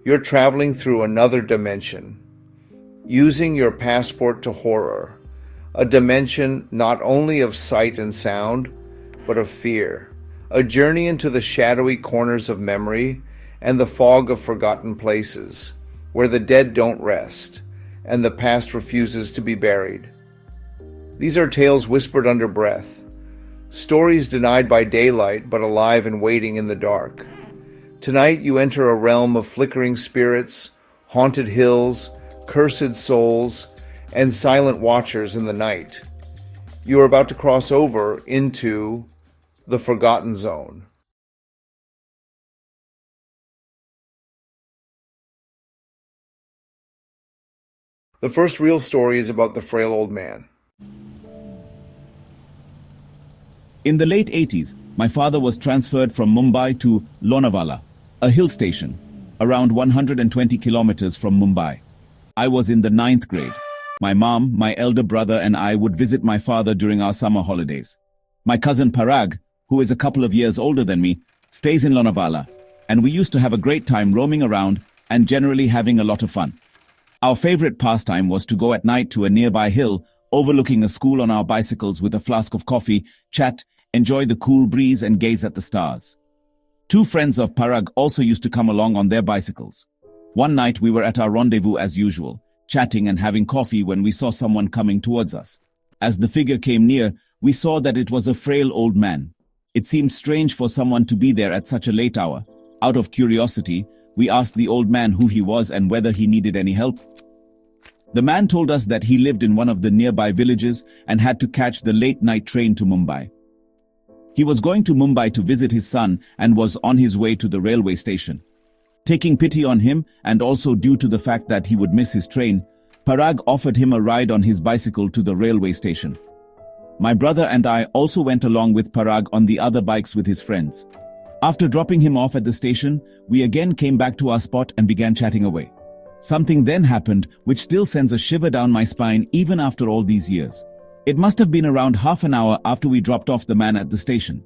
You're traveling through another dimension, using your passport to horror, a dimension not only of sight and sound, but of fear, a journey into the shadowy corners of memory and the fog of forgotten places, where the dead don't rest and the past refuses to be buried. These are tales whispered under breath, stories denied by daylight but alive and waiting in the dark. Tonight you enter a realm of flickering spirits, haunted hills, cursed souls, and silent watchers in the night. You are about to cross over into the Forgotten Zone. The first real story is about the Frail Old Man. In the late 80s, my father was transferred from Mumbai to Lonavala, a hill station, around 120 kilometers from Mumbai. I was in the 9th grade. My mom, my elder brother, and I would visit my father during our summer holidays. My cousin Parag, who is a couple of years older than me, stays in Lonavala, and we used to have a great time roaming around and generally having a lot of fun. Our favorite pastime was to go at night to a nearby hill, overlooking a school on our bicycles with a flask of coffee, chat, enjoy the cool breeze, and gaze at the stars. Two friends of Parag also used to come along on their bicycles. One night we were at our rendezvous as usual, chatting and having coffee when we saw someone coming towards us. As the figure came near, we saw that it was a frail old man. It seemed strange for someone to be there at such a late hour. Out of curiosity, we asked the old man who he was and whether he needed any help. The man told us that he lived in one of the nearby villages and had to catch the late-night train to Mumbai. He was going to Mumbai to visit his son and was on his way to the railway station. Taking pity on him, and also due to the fact that he would miss his train, Parag offered him a ride on his bicycle to the railway station. My brother and I also went along with Parag on the other bikes with his friends. After dropping him off at the station, we again came back to our spot and began chatting away. Something then happened which still sends a shiver down my spine even after all these years. It must have been around half an hour after we dropped off the man at the station.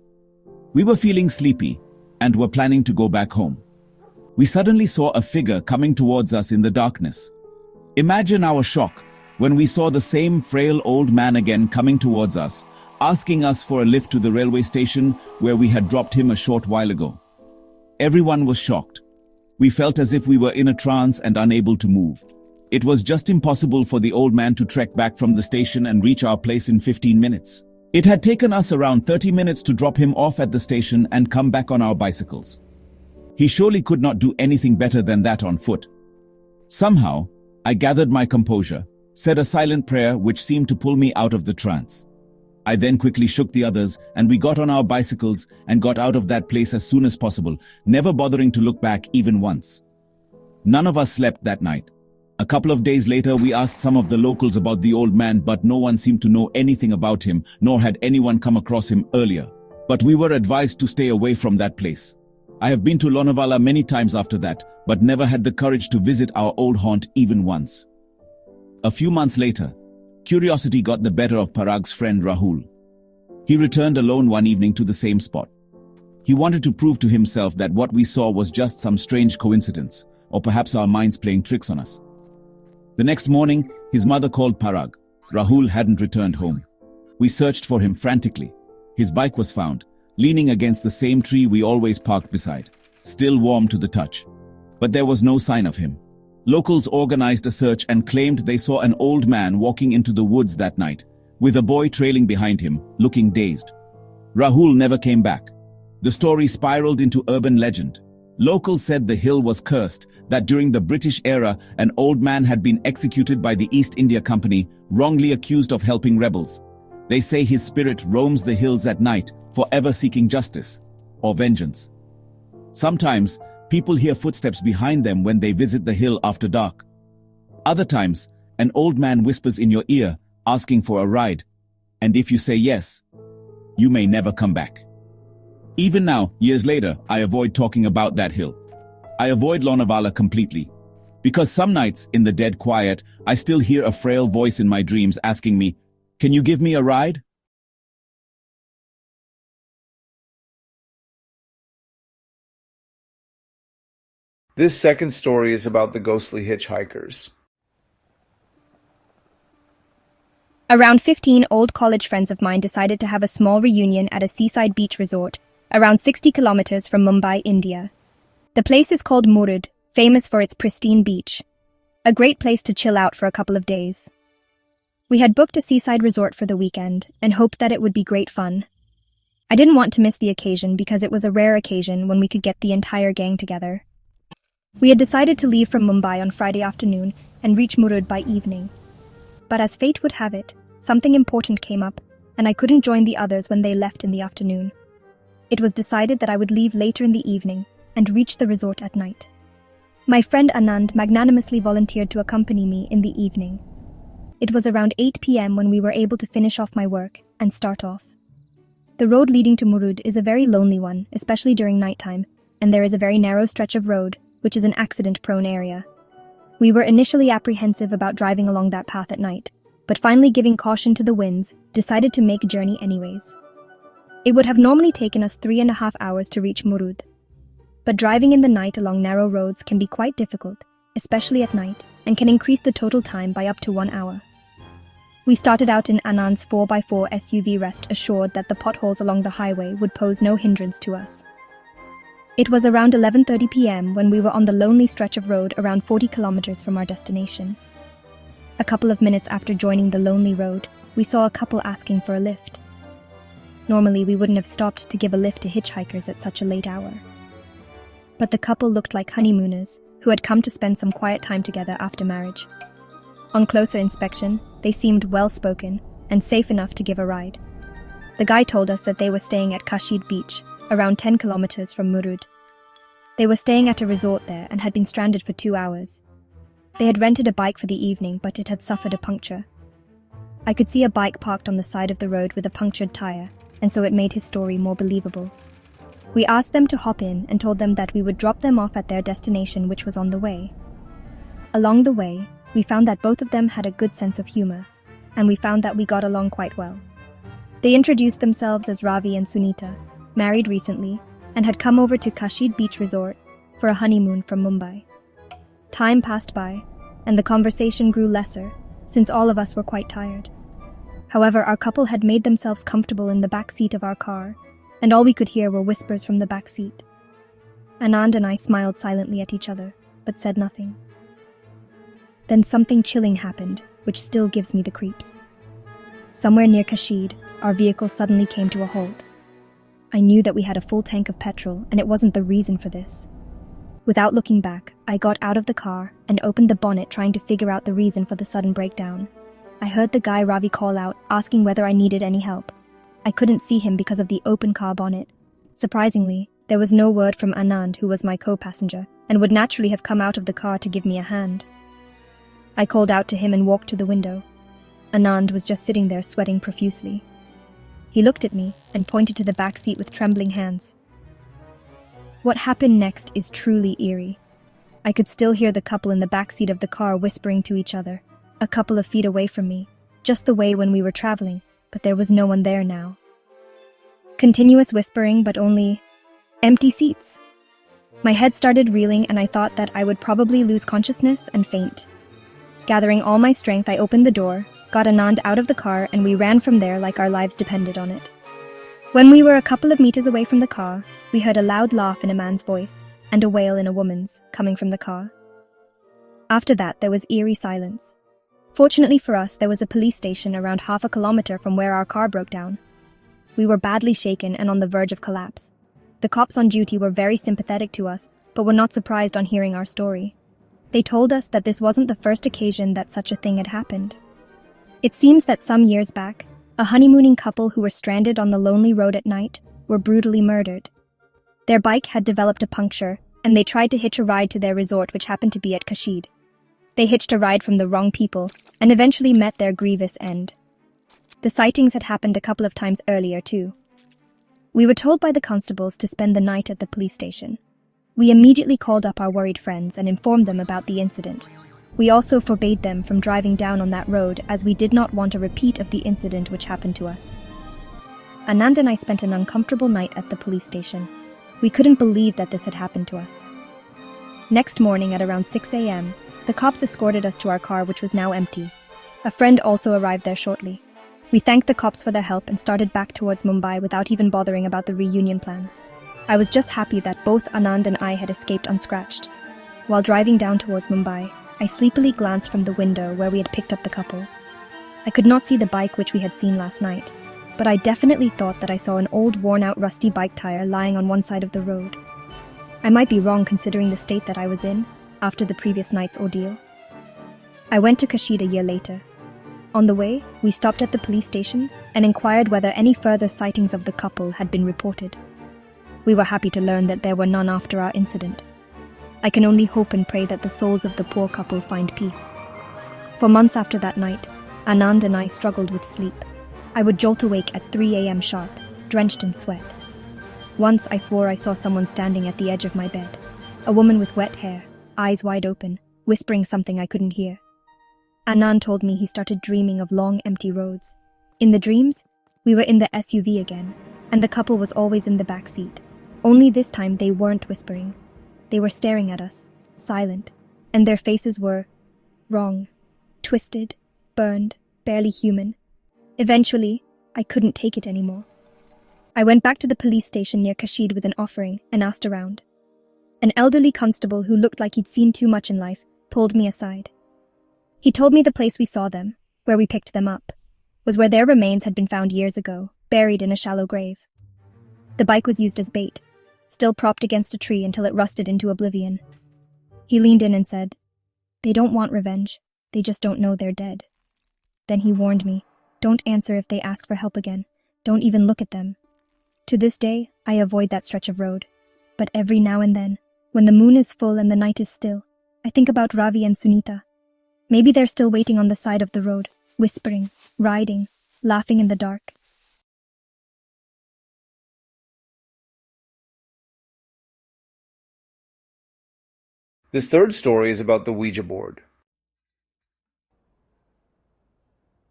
We were feeling sleepy and were planning to go back home. We suddenly saw a figure coming towards us in the darkness. Imagine our shock when we saw the same frail old man again coming towards us, asking us for a lift to the railway station where we had dropped him a short while ago. Everyone was shocked. We felt as if we were in a trance and unable to move. It was just impossible for the old man to trek back from the station and reach our place in 15 minutes. It had taken us around 30 minutes to drop him off at the station and come back on our bicycles. He surely could not do anything better than that on foot. Somehow, I gathered my composure, said a silent prayer which seemed to pull me out of the trance. I then quickly shook the others and we got on our bicycles and got out of that place as soon as possible, never bothering to look back even once. None of us slept that night. A couple of days later, we asked some of the locals about the old man, but no one seemed to know anything about him, nor had anyone come across him earlier. But we were advised to stay away from that place. I have been to Lonavala many times after that, but never had the courage to visit our old haunt even once. A few months later, curiosity got the better of Parag's friend Rahul. He returned alone one evening to the same spot. He wanted to prove to himself that what we saw was just some strange coincidence, or perhaps our minds playing tricks on us. The next morning, his mother called Parag. Rahul hadn't returned home. We searched for him frantically. His bike was found, leaning against the same tree we always parked beside, still warm to the touch. But there was no sign of him. Locals organized a search and claimed they saw an old man walking into the woods that night, with a boy trailing behind him, looking dazed. Rahul never came back. The story spiraled into urban legend. Locals said the hill was cursed, that during the British era, an old man had been executed by the East India Company, wrongly accused of helping rebels. They say his spirit roams the hills at night, forever seeking justice or vengeance. Sometimes, people hear footsteps behind them when they visit the hill after dark. Other times, an old man whispers in your ear, asking for a ride, and if you say yes, you may never come back. Even now, years later, I avoid talking about that hill. I avoid Lonavala completely, because some nights, in the dead quiet, I still hear a frail voice in my dreams asking me, "Can you give me a ride?" This second story is about the Ghostly Hitchhikers. Around 15 old college friends of mine decided to have a small reunion at a seaside beach resort, around 60 kilometers from Mumbai, India. The place is called Murud, famous for its pristine beach. A great place to chill out for a couple of days. We had booked a seaside resort for the weekend and hoped that it would be great fun. I didn't want to miss the occasion because it was a rare occasion when we could get the entire gang together. We had decided to leave from Mumbai on Friday afternoon and reach Murud by evening. But as fate would have it, something important came up, and I couldn't join the others when they left in the afternoon. It was decided that I would leave later in the evening and reach the resort at night. My friend Anand magnanimously volunteered to accompany me in the evening. It was around 8 p.m. when we were able to finish off my work and start off. The road leading to Murud is a very lonely one, especially during nighttime, and there is a very narrow stretch of road, which is an accident-prone area. We were initially apprehensive about driving along that path at night, but finally giving caution to the winds, decided to make a journey anyways. It would have normally taken us 3.5 hours to reach Murud. But driving in the night along narrow roads can be quite difficult, especially at night, and can increase the total time by up to 1 hour. We started out in Anand's 4x4 SUV, rest assured that the potholes along the highway would pose no hindrance to us. It was around 11:30 p.m. when we were on the lonely stretch of road around 40 kilometers from our destination. A couple of minutes after joining the lonely road, we saw a couple asking for a lift. Normally, we wouldn't have stopped to give a lift to hitchhikers at such a late hour. But the couple looked like honeymooners who had come to spend some quiet time together after marriage. On closer inspection, they seemed well-spoken and safe enough to give a ride. The guy told us that they were staying at Kashid Beach, around 10 kilometers from Murud. They were staying at a resort there and had been stranded for 2 hours. They had rented a bike for the evening, but it had suffered a puncture. I could see a bike parked on the side of the road with a punctured tire, and so it made his story more believable. We asked them to hop in and told them that we would drop them off at their destination, which was on the way. Along the way, we found that both of them had a good sense of humor, and we found that we got along quite well. They introduced themselves as Ravi and Sunita, married recently, and had come over to Kashid Beach Resort for a honeymoon from Mumbai. Time passed by, and the conversation grew lesser, since all of us were quite tired. However, our couple had made themselves comfortable in the back seat of our car, and all we could hear were whispers from the back seat. Anand and I smiled silently at each other, but said nothing. Then something chilling happened, which still gives me the creeps. Somewhere near Kashid, our vehicle suddenly came to a halt. I knew that we had a full tank of petrol, and it wasn't the reason for this. Without looking back, I got out of the car and opened the bonnet, trying to figure out the reason for the sudden breakdown. I heard the guy Ravi call out, asking whether I needed any help. I couldn't see him because of the open car bonnet. Surprisingly, there was no word from Anand, who was my co-passenger, and would naturally have come out of the car to give me a hand. I called out to him and walked to the window. Anand was just sitting there sweating profusely. He looked at me and pointed to the back seat with trembling hands. What happened next is truly eerie. I could still hear the couple in the back seat of the car whispering to each other, a couple of feet away from me, just the way when we were traveling, but there was no one there now. Continuous whispering, but only empty seats. My head started reeling, and I thought that I would probably lose consciousness and faint. Gathering all my strength, I opened the door, got Anand out of the car, and we ran from there like our lives depended on it. When we were a couple of meters away from the car, we heard a loud laugh in a man's voice and a wail in a woman's coming from the car. After that, there was eerie silence. Fortunately for us, there was a police station around half a kilometer from where our car broke down. We were badly shaken and on the verge of collapse. The cops on duty were very sympathetic to us, but were not surprised on hearing our story. They told us that this wasn't the first occasion that such a thing had happened. It seems that some years back, a honeymooning couple who were stranded on the lonely road at night were brutally murdered. Their bike had developed a puncture, and they tried to hitch a ride to their resort, which happened to be at Kashid. They hitched a ride from the wrong people, and eventually met their grievous end. The sightings had happened a couple of times earlier, too. We were told by the constables to spend the night at the police station. We immediately called up our worried friends and informed them about the incident. We also forbade them from driving down on that road, as we did not want a repeat of the incident which happened to us. Anand and I spent an uncomfortable night at the police station. We couldn't believe that this had happened to us. Next morning at around 6 a.m., the cops escorted us to our car, which was now empty. A friend also arrived there shortly. We thanked the cops for their help and started back towards Mumbai without even bothering about the reunion plans. I was just happy that both Anand and I had escaped unscratched. While driving down towards Mumbai, I sleepily glanced from the window where we had picked up the couple. I could not see the bike which we had seen last night, but I definitely thought that I saw an old worn-out rusty bike tire lying on one side of the road. I might be wrong considering the state that I was in after the previous night's ordeal. I went to Kashid a year later. On the way, we stopped at the police station and inquired whether any further sightings of the couple had been reported. We were happy to learn that there were none after our incident. I can only hope and pray that the souls of the poor couple find peace. For months after that night, Anand and I struggled with sleep. I would jolt awake at 3 a.m. sharp, drenched in sweat. Once I swore I saw someone standing at the edge of my bed, a woman with wet hair, eyes wide open, whispering something I couldn't hear. Anand told me he started dreaming of long, empty roads. In the dreams, we were in the SUV again, and the couple was always in the back seat. Only this time they weren't whispering. They were staring at us, silent, and their faces were wrong, twisted, burned, barely human. Eventually, I couldn't take it anymore. I went back to the police station near Kashid with an offering and asked around. An elderly constable who looked like he'd seen too much in life pulled me aside. He told me the place we saw them, where we picked them up, was where their remains had been found years ago, buried in a shallow grave. The bike was used as bait, still propped against a tree until it rusted into oblivion. He leaned in and said, "They don't want revenge, they just don't know they're dead." Then he warned me, "Don't answer if they ask for help again, don't even look at them." To this day, I avoid that stretch of road, but every now and then, when the moon is full and the night is still, I think about Ravi and Sunita. Maybe they're still waiting on the side of the road, whispering, riding, laughing in the dark. This third story is about the Ouija board.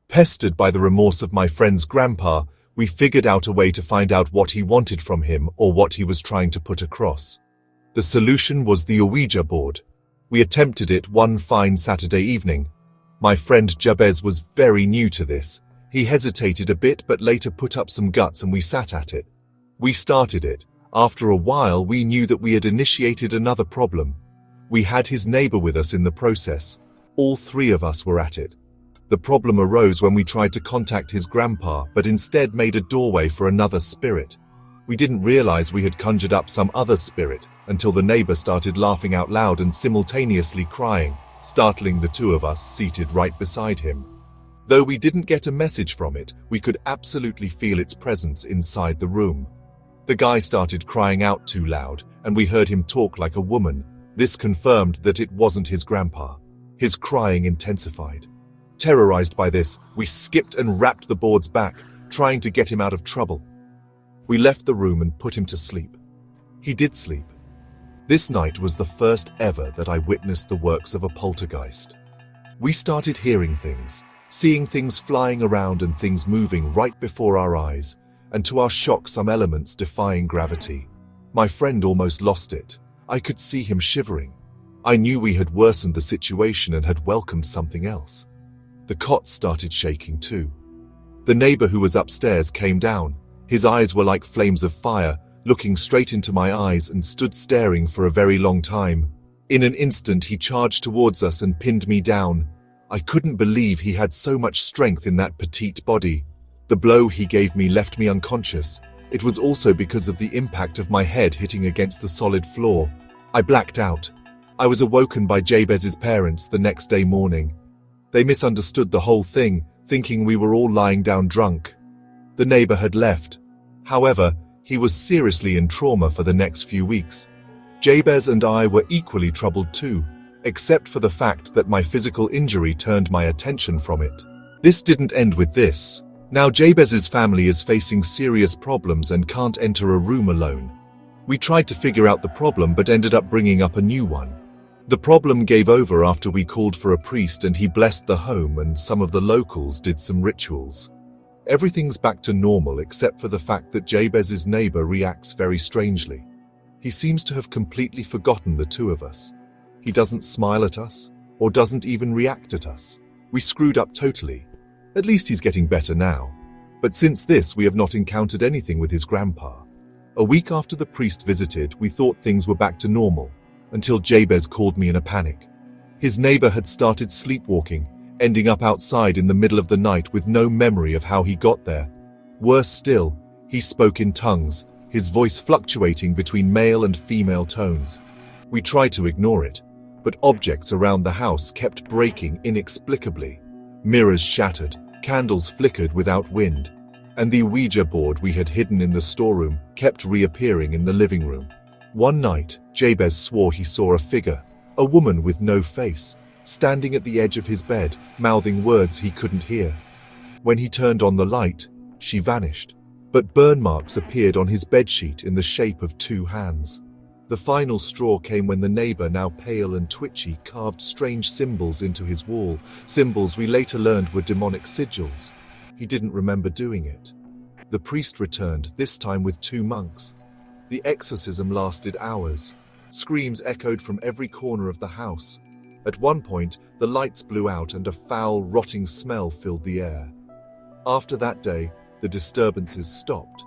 Pestered by the remorse of my friend's grandpa, we figured out a way to find out what he wanted from him or what he was trying to put across. The solution was the Ouija board. We attempted it one fine Saturday evening. My friend Jabez was very new to this. He hesitated a bit but later put up some guts and we sat at it. We started it. After a while we knew that we had initiated another problem. We had his neighbor with us in the process. All three of us were at it. The problem arose when we tried to contact his grandpa but instead made a doorway for another spirit. We didn't realize we had conjured up some other spirit until the neighbor started laughing out loud and simultaneously crying, startling the two of us seated right beside him. Though we didn't get a message from it, we could absolutely feel its presence inside the room. The guy started crying out too loud, and we heard him talk like a woman. This confirmed that it wasn't his grandpa. His crying intensified. Terrorized by this, we skipped and wrapped the boards back, trying to get him out of trouble. We left the room and put him to sleep. He did sleep. This night was the first ever that I witnessed the works of a poltergeist. We started hearing things, seeing things flying around and things moving right before our eyes, and to our shock some elements defying gravity. My friend almost lost it. I could see him shivering. I knew we had worsened the situation and had welcomed something else. The cot started shaking too. The neighbor who was upstairs came down. His eyes were like flames of fire, looking straight into my eyes and stood staring for a very long time. In an instant he charged towards us and pinned me down. I couldn't believe he had so much strength in that petite body. The blow he gave me left me unconscious. It was also because of the impact of my head hitting against the solid floor. I blacked out. I was awoken by Jabez's parents the next day morning. They misunderstood the whole thing, thinking we were all lying down drunk. The neighbor had left. However, he was seriously in trauma for the next few weeks. Jabez and I were equally troubled too, except for the fact that my physical injury turned my attention from it. This didn't end with this. Now Jabez's family is facing serious problems and can't enter a room alone. We tried to figure out the problem but ended up bringing up a new one. The problem gave over after we called for a priest and he blessed the home and some of the locals did some rituals. Everything's back to normal except for the fact that Jabez's neighbor reacts very strangely. He seems to have completely forgotten the two of us. He doesn't smile at us, or doesn't even react at us. We screwed up totally. At least he's getting better now. But since this, we have not encountered anything with his grandpa. A week after the priest visited, we thought things were back to normal, until Jabez called me in a panic. His neighbor had started sleepwalking, ending up outside in the middle of the night with no memory of how he got there. Worse still, he spoke in tongues, his voice fluctuating between male and female tones. We tried to ignore it, but objects around the house kept breaking inexplicably. Mirrors shattered, candles flickered without wind, and the Ouija board we had hidden in the storeroom kept reappearing in the living room. One night, Jabez swore he saw a figure, a woman with no face, standing at the edge of his bed, mouthing words he couldn't hear. When he turned on the light, she vanished, but burn marks appeared on his bedsheet in the shape of 2 hands. The final straw came when the neighbor, now pale and twitchy, carved strange symbols into his wall, symbols we later learned were demonic sigils. He didn't remember doing it. The priest returned, this time with 2 monks. The exorcism lasted hours. Screams echoed from every corner of the house. At one point, the lights blew out and a foul, rotting smell filled the air. After that day, the disturbances stopped.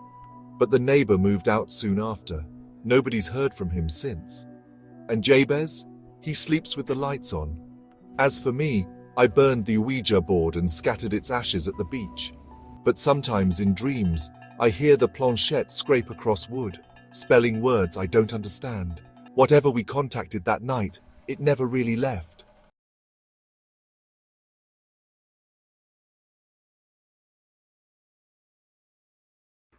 But the neighbor moved out soon after. Nobody's heard from him since. And Jabez? He sleeps with the lights on. As for me, I burned the Ouija board and scattered its ashes at the beach. But sometimes in dreams, I hear the planchette scrape across wood, spelling words I don't understand. Whatever we contacted that night, it never really left.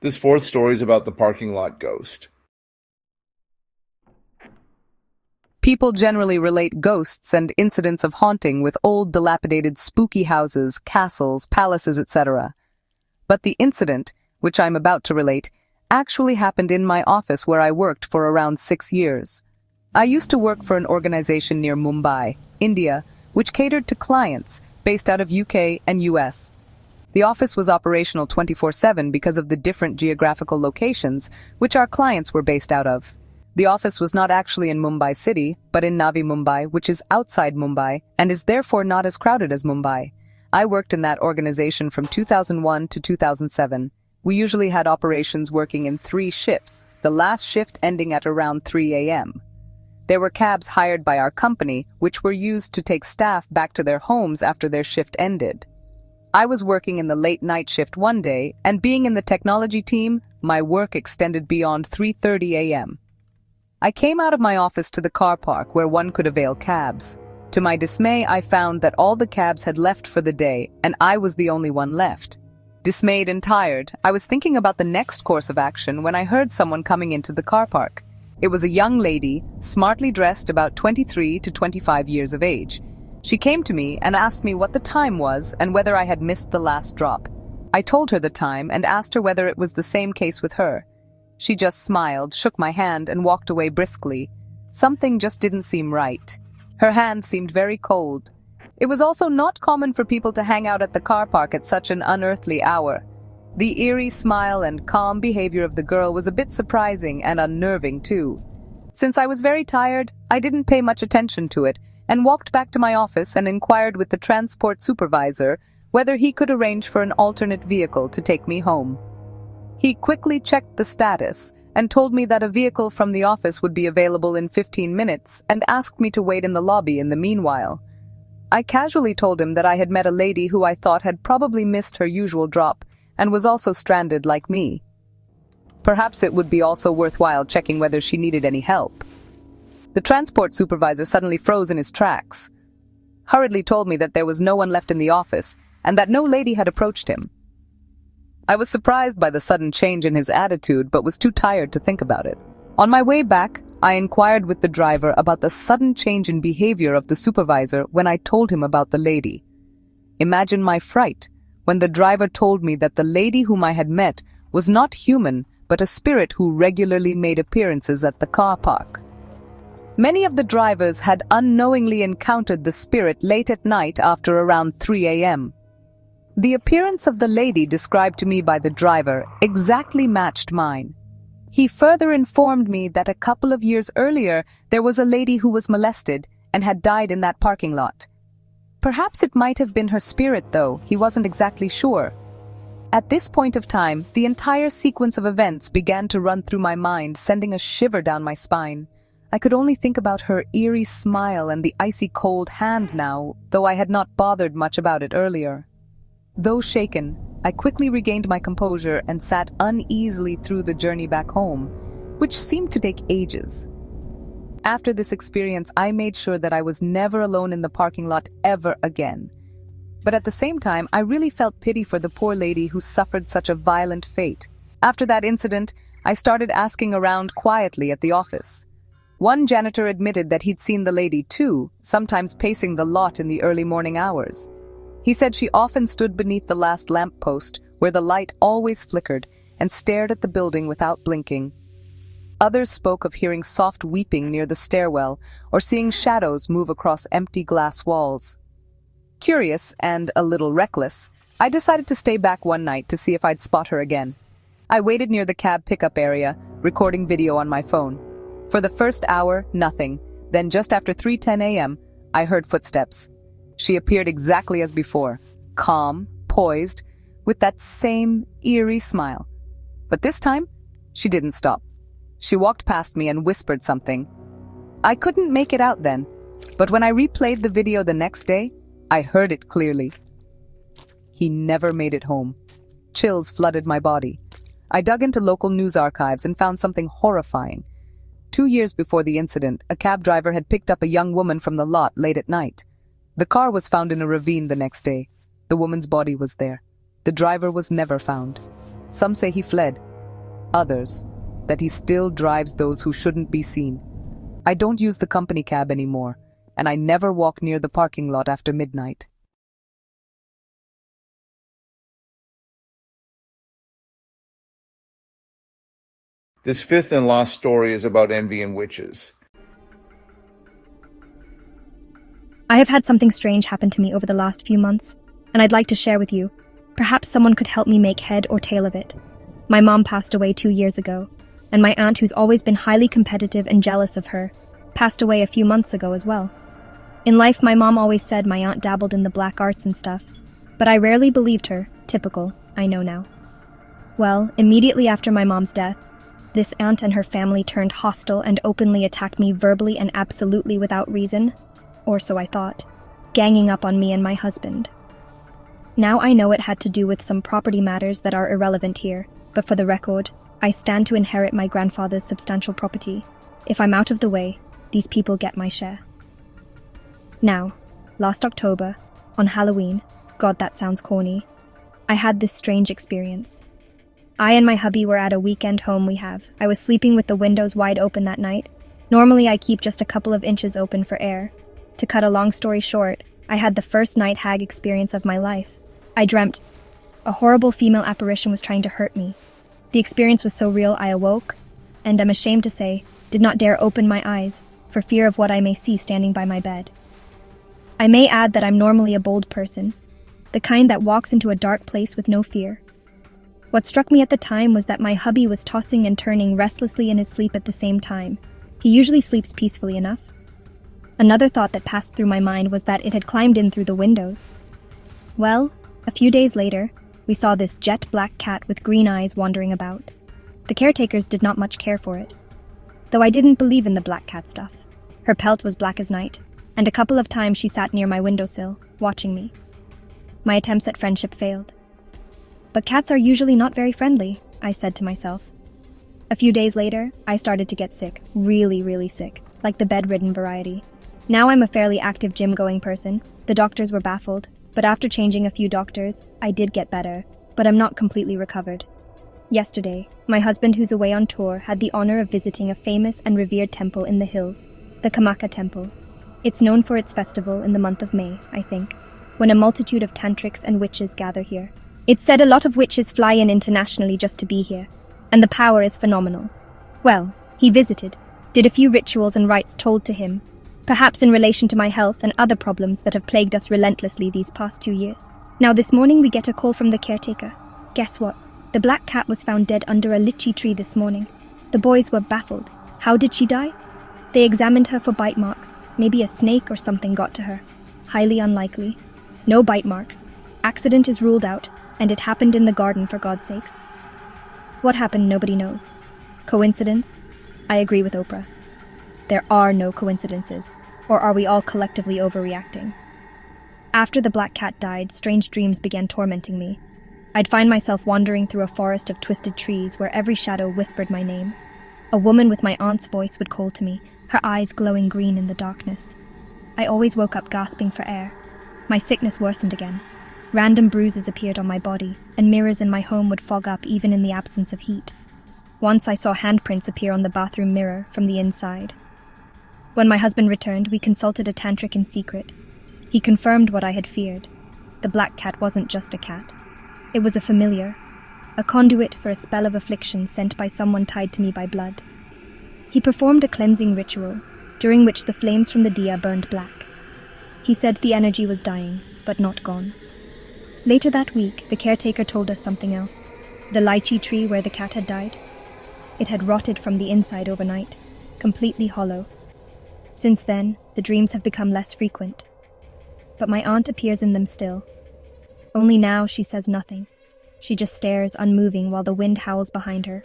This 4th story is about the parking lot ghost. People generally relate ghosts and incidents of haunting with old, dilapidated, spooky houses, castles, palaces, etc. But the incident, which I'm about to relate, actually happened in my office where I worked for around 6 years. I used to work for an organization near Mumbai, India, which catered to clients based out of UK and US. The office was operational 24/7 because of the different geographical locations which our clients were based out of. The office was not actually in Mumbai city, but in Navi Mumbai, which is outside Mumbai, and is therefore not as crowded as Mumbai. I worked in that organization from 2001 to 2007. We usually had operations working in 3 shifts, the last shift ending at around 3 a.m. There were cabs hired by our company, which were used to take staff back to their homes after their shift ended. I was working in the late night shift one day, and being in the technology team, my work extended beyond 3:30 a.m. I came out of my office to the car park where one could avail cabs. To my dismay, I found that all the cabs had left for the day, and I was the only one left. Dismayed and tired, I was thinking about the next course of action when I heard someone coming into the car park. It was a young lady, smartly dressed, about 23 to 25 years of age. She came to me and asked me what the time was and whether I had missed the last drop. I told her the time and asked her whether it was the same case with her. She just smiled, shook my hand, and walked away briskly. Something just didn't seem right. Her hand seemed very cold. It was also not common for people to hang out at the car park at such an unearthly hour. The eerie smile and calm behavior of the girl was a bit surprising and unnerving too. Since I was very tired, I didn't pay much attention to it and walked back to my office and inquired with the transport supervisor whether he could arrange for an alternate vehicle to take me home. He quickly checked the status and told me that a vehicle from the office would be available in 15 minutes and asked me to wait in the lobby in the meanwhile. I casually told him that I had met a lady who I thought had probably missed her usual drop and was also stranded like me. Perhaps it would be also worthwhile checking whether she needed any help. The transport supervisor suddenly froze in his tracks, hurriedly told me that there was no one left in the office and that no lady had approached him. I was surprised by the sudden change in his attitude, but was too tired to think about it. On my way back, I inquired with the driver about the sudden change in behavior of the supervisor when I told him about the lady. Imagine my fright when the driver told me that the lady whom I had met was not human, but a spirit who regularly made appearances at the car park. Many of the drivers had unknowingly encountered the spirit late at night after around 3 a.m. The appearance of the lady described to me by the driver exactly matched mine. He further informed me that a couple of years earlier there was a lady who was molested, and had died in that parking lot. Perhaps it might have been her spirit, though, he wasn't exactly sure. At this point of time, the entire sequence of events began to run through my mind, sending a shiver down my spine. I could only think about her eerie smile and the icy cold hand now, though I had not bothered much about it earlier. Though shaken, I quickly regained my composure and sat uneasily through the journey back home, which seemed to take ages. After this experience, I made sure that I was never alone in the parking lot ever again. But at the same time, I really felt pity for the poor lady who suffered such a violent fate. After that incident, I started asking around quietly at the office. One janitor admitted that he'd seen the lady too, sometimes pacing the lot in the early morning hours. He said she often stood beneath the last lamppost, where the light always flickered, and stared at the building without blinking. Others spoke of hearing soft weeping near the stairwell, or seeing shadows move across empty glass walls. Curious and a little reckless, I decided to stay back one night to see if I'd spot her again. I waited near the cab pickup area, recording video on my phone. For the first hour, nothing. Then just after 3:10 a.m., I heard footsteps. She appeared exactly as before, calm, poised, with that same eerie smile. But this time, she didn't stop. She walked past me and whispered something. I couldn't make it out then, but when I replayed the video the next day, I heard it clearly. He never made it home. Chills flooded my body. I dug into local news archives and found something horrifying. 2 years before the incident, a cab driver had picked up a young woman from the lot late at night. The car was found in a ravine the next day. The woman's body was there. The driver was never found. Some say he fled. Others, that he still drives those who shouldn't be seen. I don't use the company cab anymore, and I never walk near the parking lot after midnight. This fifth and last story is about envy and witches. I have had something strange happen to me over the last few months, and I'd like to share with you. Perhaps someone could help me make head or tail of it. My mom passed away 2 years ago, and my aunt, who's always been highly competitive and jealous of her, passed away a few months ago as well. In life, my mom always said my aunt dabbled in the black arts and stuff, but I rarely believed her. Typical, I know now. Well, immediately after my mom's death, this aunt and her family turned hostile and openly attacked me verbally and absolutely without reason, or so I thought, ganging up on me and my husband. Now I know it had to do with some property matters that are irrelevant here, but for the record, I stand to inherit my grandfather's substantial property. If I'm out of the way, these people get my share. Now, last October, on Halloween, God, that sounds corny, I had this strange experience. I and my hubby were at a weekend home we have. I was sleeping with the windows wide open that night. Normally I keep just a couple of inches open for air. To cut a long story short, I had the first night hag experience of my life. I dreamt a horrible female apparition was trying to hurt me. The experience was so real I awoke, and I'm ashamed to say, did not dare open my eyes for fear of what I may see standing by my bed. I may add that I'm normally a bold person, the kind that walks into a dark place with no fear. What struck me at the time was that my hubby was tossing and turning restlessly in his sleep at the same time. He usually sleeps peacefully enough. Another thought that passed through my mind was that it had climbed in through the windows. Well, a few days later, we saw this jet black cat with green eyes wandering about. The caretakers did not much care for it, though I didn't believe in the black cat stuff. Her pelt was black as night, and a couple of times she sat near my windowsill, watching me. My attempts at friendship failed. But cats are usually not very friendly, I said to myself. A few days later, I started to get sick, really sick, like the bedridden variety. Now I'm a fairly active gym-going person. The doctors were baffled, but after changing a few doctors, I did get better, but I'm not completely recovered. Yesterday, my husband, who's away on tour, had the honor of visiting a famous and revered temple in the hills, the Kamaka Temple. It's known for its festival in the month of May, I think, when a multitude of tantrics and witches gather here. It's said a lot of witches fly in internationally just to be here, and the power is phenomenal. Well, he visited, did a few rituals and rites told to him, perhaps in relation to my health and other problems that have plagued us relentlessly these past 2 years. Now this morning we get a call from the caretaker. Guess what? The black cat was found dead under a lychee tree this morning. The boys were baffled. How did she die? They examined her for bite marks, Maybe a snake or something got to her. Highly unlikely. No bite marks. Accident is ruled out, and it happened in the garden, for God's sakes. What happened, nobody knows. Coincidence? I agree with Oprah. There are no coincidences, or are we all collectively overreacting? After the black cat died, strange dreams began tormenting me. I'd find myself wandering through a forest of twisted trees where every shadow whispered my name. A woman with my aunt's voice would call to me, her eyes glowing green in the darkness. I always woke up gasping for air. My sickness worsened again. Random bruises appeared on my body, and mirrors in my home would fog up even in the absence of heat. Once I saw handprints appear on the bathroom mirror from the inside. When my husband returned, we consulted a tantric in secret. He confirmed what I had feared. The black cat wasn't just a cat. It was a familiar, a conduit for a spell of affliction sent by someone tied to me by blood. He performed a cleansing ritual, during which the flames from the diya burned black. He said the energy was dying, but not gone. Later that week, the caretaker told us something else. The lychee tree where the cat had died. It had rotted from the inside overnight, completely hollow. Since then, the dreams have become less frequent. But my aunt appears in them still. Only now she says nothing. She just stares, unmoving, while the wind howls behind her.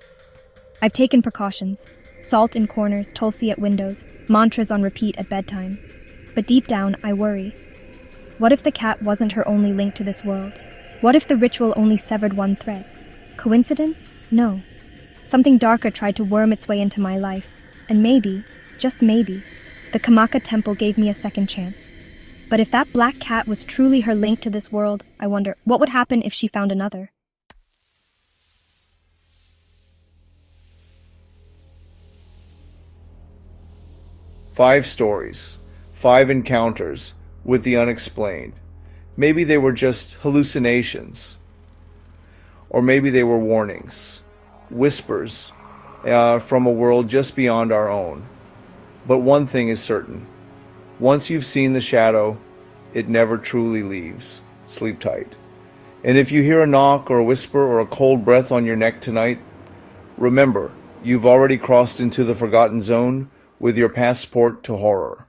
I've taken precautions. Salt in corners, tulsi at windows, mantras on repeat at bedtime. But deep down, I worry. What if the cat wasn't her only link to this world? What if the ritual only severed one thread? Coincidence? No. Something darker tried to worm its way into my life. And maybe, just maybe, the Kamaka temple gave me a second chance. But if that black cat was truly her link to this world, I wonder, what would happen if she found another? Five stories, 5 encounters with the unexplained. Maybe they were just hallucinations. Or maybe they were warnings, whispers from a world just beyond our own. But one thing is certain. Once you've seen the shadow, it never truly leaves. Sleep tight. And if you hear a knock or a whisper or a cold breath on your neck tonight, remember, you've already crossed into the forgotten zone with your passport to horror.